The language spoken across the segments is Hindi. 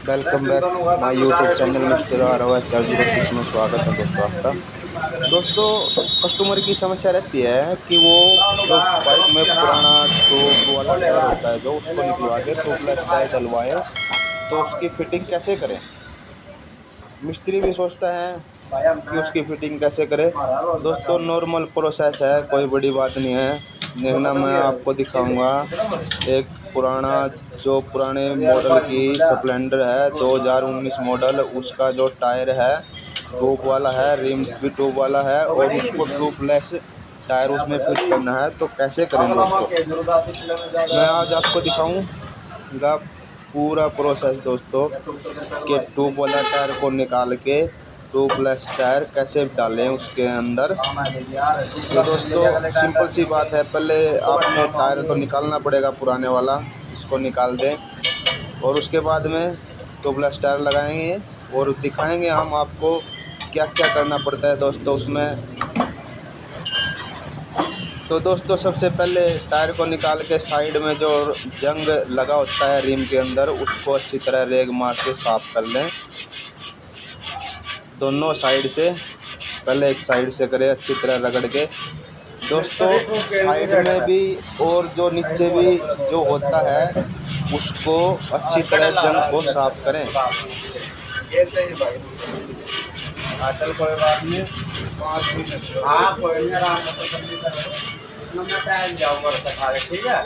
Welcome back my YouTube channel mister ROH406 में स्वागत है दोस्तों आपका। दोस्तों, कस्टमर की समस्या रहती है कि वो जो बाइक में पुराना ट्यूब वाला टायर होता है जो उसको निकलवा के ट्यूबलेस टायर डलवाए, तो उसकी फिटिंग कैसे करें। मिस्त्री भी सोचता है कि उसकी फिटिंग कैसे करे। दोस्तों, नॉर्मल प्रोसेस है, कोई बड़ी बात नहीं है। देखना, मैं आपको दिखाऊंगा एक पुराने मॉडल की स्प्लेंडर है 2019 मॉडल। उसका जो टायर है ट्यूब वाला है, रिम भी ट्यूब वाला है और उसको ट्यूबलेस टायर उसमें फिट करना है। तो कैसे करें दोस्तों, मैं आज आपको दिखाऊंगा पूरा प्रोसेस दोस्तों, कि ट्यूब वाला टायर को निकाल के ट्यूबलेस टायर कैसे डालें उसके अंदर। तो दोस्तों, सिंपल सी बात है, पहले आपने टायर तो निकालना पड़ेगा पुराने वाला, इसको निकाल दें और उसके बाद में ट्यूबलेस टायर लगाएंगे और दिखाएंगे हम आपको क्या क्या करना पड़ता है दोस्तों उसमें। तो दोस्तों, सबसे पहले टायर को निकाल के साइड में जो जंग लगा होता है रिम के अंदर, उसको अच्छी तरह रेग मार के साफ़ कर लें दोनों साइड से। पहले एक साइड से करें अच्छी तरह रगड़ के दोस्तों, साइड में भी और जो नीचे भी जो होता है उसको अच्छी तरह जंग को साफ करें। चल कोई बात नहीं, 5 मिनट। हाँ कोई नहीं, आराम से टाइम जाऊंगा, ठीक है।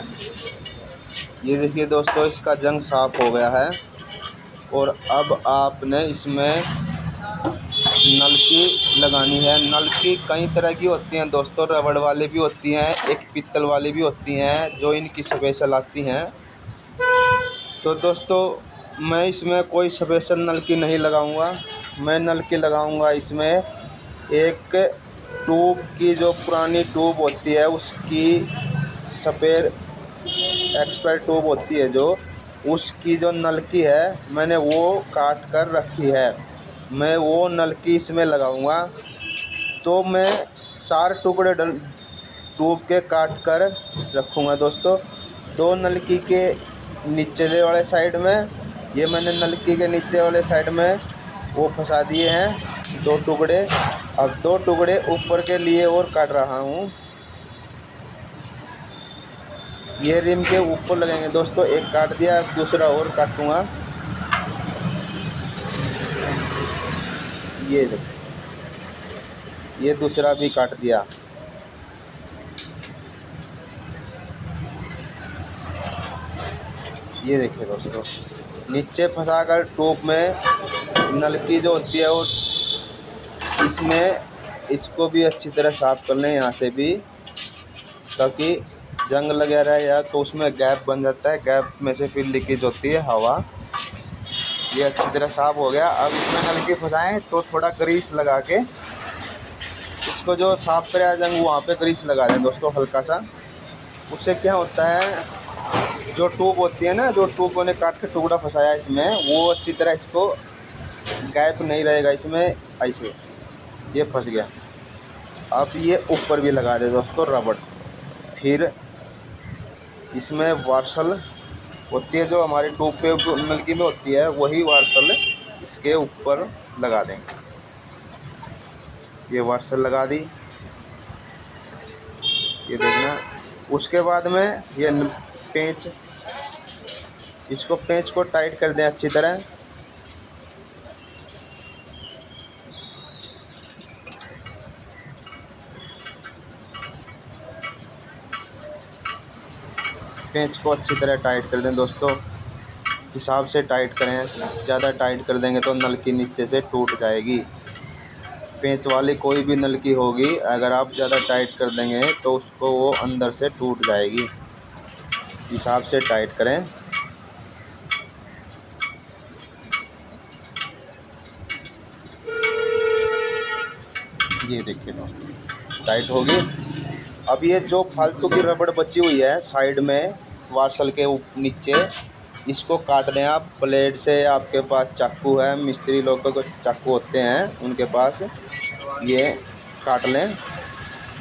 ये देखिए दोस्तों, इसका जंग साफ हो गया है और अब आपने इसमें नलकी लगानी है। नलकी कई तरह की होती हैं दोस्तों, रबड़ वाली भी होती हैं, एक पीतल वाली भी होती हैं जो इनकी स्पेशल आती हैं। तो दोस्तों, मैं इसमें कोई स्पेशल नलकी नहीं लगाऊंगा। मैं नलकी लगाऊंगा इसमें एक ट्यूब की, जो पुरानी ट्यूब होती है उसकी स्पेयर एक्सपायर ट्यूब होती है जो, उसकी जो नलकी है मैंने वो काट कर रखी है। मैं वो नलकी इसमें लगाऊंगा। तो मैं 4 टुकड़े ट्यूब के काट कर रखूँगा दोस्तों। 2 नलकी के नीचे वाले साइड में, ये मैंने नलकी के नीचे वाले साइड में वो फंसा दिए हैं 2 टुकड़े। अब 2 टुकड़े ऊपर के लिए और काट रहा हूँ। ये रिम के ऊपर लगेंगे दोस्तों, एक काट दिया, अब दूसरा और काटूँगा। ये देखो, ये दूसरा भी काट दिया। ये देखिए दोस्तों, नीचे फंसाकर ट्यूब में नलकी जो होती है वो, इसमें इसको भी अच्छी तरह साफ़ कर लें यहाँ से भी, ताकि जंग लगा रहे या तो उसमें गैप बन जाता है, गैप में से फिर लीकेज होती है हवा। ये अच्छी तरह साफ़ हो गया। अब इसमें नलकी फंसाएं तो थोड़ा ग्रीस लगा के इसको, जो साफ़ कराया जंग वहाँ पे ग्रीस लगा दें दोस्तों हल्का सा। उससे क्या होता है, जो ट्यूब होती है ना, जो ट्यूब ने काट के टुकड़ा फंसाया इसमें, वो अच्छी तरह इसको गैप नहीं रहेगा इसमें। ऐसे ये फंस गया। अब ये ऊपर भी लगा दे दोस्तों रबड़। फिर इसमें वार्सल होती है जो हमारी ट्यूब पे नलकी में होती है, वही वार्सल इसके ऊपर लगा देंगे। ये वार्सल लगा दी, ये देखना। उसके बाद में ये पेंच, इसको पेंच को टाइट कर दें अच्छी तरह। पेंच को अच्छी तरह टाइट कर दें दोस्तों, हिसाब से टाइट करें। ज़्यादा टाइट कर देंगे तो नलकी नीचे से टूट जाएगी। पेंच वाली कोई भी नलकी होगी, अगर आप ज़्यादा टाइट कर देंगे तो उसको वो अंदर से टूट जाएगी। हिसाब से टाइट करें। ये देखिए दोस्तों, टाइट होगी। अब ये जो फालतू की रबड़ बची हुई है साइड में वार्सल के नीचे, इसको काट दें आप ब्लेड से। आपके पास चाकू है, मिस्त्री लोगों को चाकू होते हैं उनके पास, ये काट लें।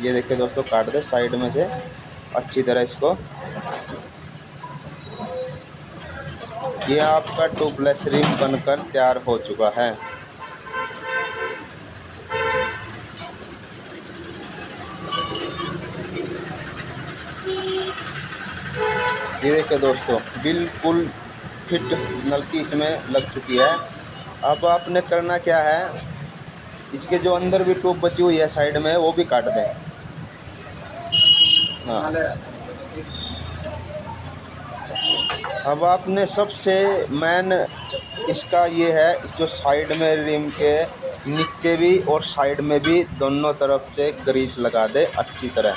ये देखिए दोस्तों, काट दें साइड में से अच्छी तरह इसको। ये आपका ट्यूबलेस रिम बनकर तैयार हो चुका है। ये देखिए दोस्तों, बिल्कुल फिट नलकी इसमें लग चुकी है। अब आपने करना क्या है, इसके जो अंदर भी ट्यूब बची हुई है साइड में, वो भी काट दें। हाँ, अब आपने सबसे मेन इसका ये है, जो साइड में रिम के नीचे भी और साइड में भी दोनों तरफ से ग्रीस लगा दे अच्छी तरह,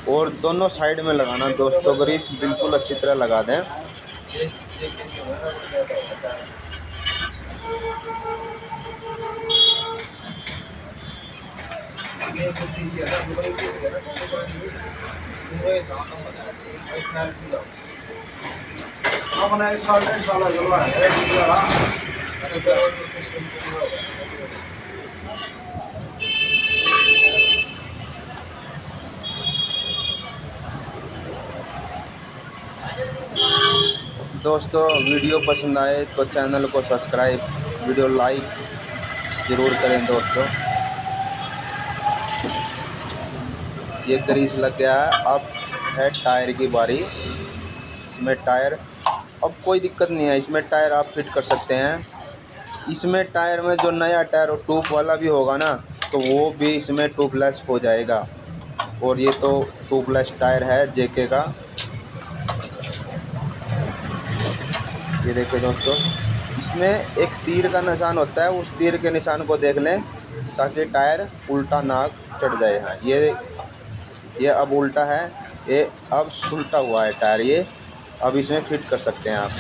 और दोनों साइड में लगाना दोस्तों, ग्रीस बिल्कुल अच्छी तरह लगा दें। दोस्तों वीडियो पसंद आए तो चैनल को सब्सक्राइब, वीडियो लाइक ज़रूर करें दोस्तों। ये ग्रीस लग गया है। अब है टायर की बारी। इसमें टायर, अब कोई दिक्कत नहीं है, इसमें टायर आप फिट कर सकते हैं। इसमें टायर में जो नया टायर ट्यूब वाला भी होगा ना, तो वो भी इसमें ट्यूबलेस हो जाएगा। और ये तो ट्यूबलेस टायर है जेके का। ये देखिए दोस्तों, इसमें एक तीर का निशान होता है, उस तीर के निशान को देख लें ताकि टायर उल्टा ना चढ़ जाए। हाँ, ये अब उल्टा है, ये अब सुलटा हुआ है टायर। ये अब इसमें फिट कर सकते हैं आप।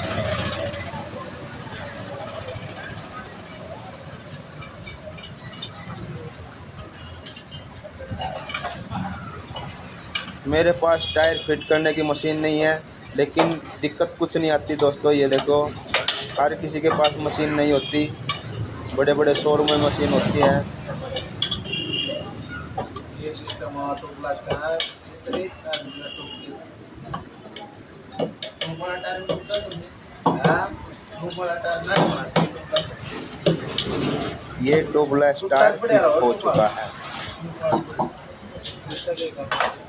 मेरे पास टायर फिट करने की मशीन नहीं है, लेकिन दिक्कत कुछ नहीं आती दोस्तों। ये देखो, हर किसी के पास मशीन नहीं होती, बड़े बड़े शोरूम में मशीन होती है। ये सिस्टम ट्यूबलेस का है। ये ट्यूबलेस टायर फिट हो चुका है।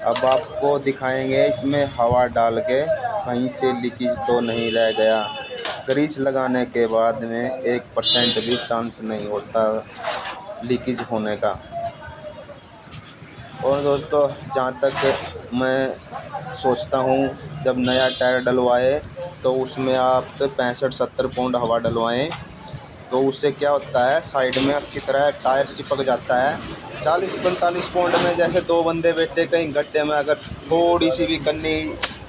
अब आपको दिखाएंगे इसमें हवा डाल के कहीं से लीकेज तो नहीं रह गया। ग्रीस लगाने के बाद में 1% भी चांस नहीं होता लीकेज होने का। और दोस्तों, जहाँ तक मैं सोचता हूँ, जब नया टायर डलवाए तो उसमें आप 65-70 पाउंड हवा डलवाएं, तो उससे क्या होता है, साइड में अच्छी तरह टायर चिपक जाता है। 40-45 पाउंड में जैसे दो बंदे बैठे कहीं गड्ढे में, अगर थोड़ी सी भी कन्नी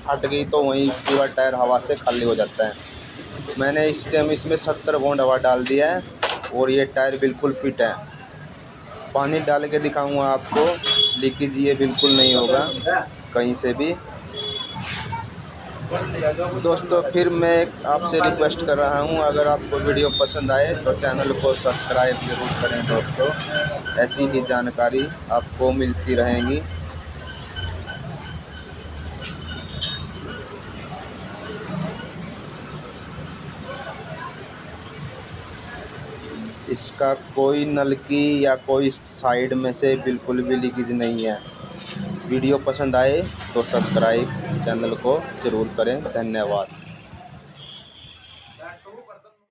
हट गई तो वहीं पूरा टायर हवा से खाली हो जाता है। मैंने इस टाइम इसमें 70 पाउंड हवा डाल दिया है और ये टायर बिल्कुल फिट है। पानी डाल के दिखाऊंगा आपको, लीकेज ये बिल्कुल नहीं होगा कहीं से भी। दोस्तों, फिर मैं आपसे रिक्वेस्ट कर रहा हूं, अगर आपको वीडियो पसंद आए तो चैनल को सब्सक्राइब ज़रूर करें दोस्तों। ऐसी ही जानकारी आपको मिलती रहेंगी। इसका कोई नलकी या कोई साइड में से बिल्कुल भी लीकेज नहीं है। वीडियो पसंद आए तो सब्सक्राइब चैनल को ज़रूर करें। धन्यवाद।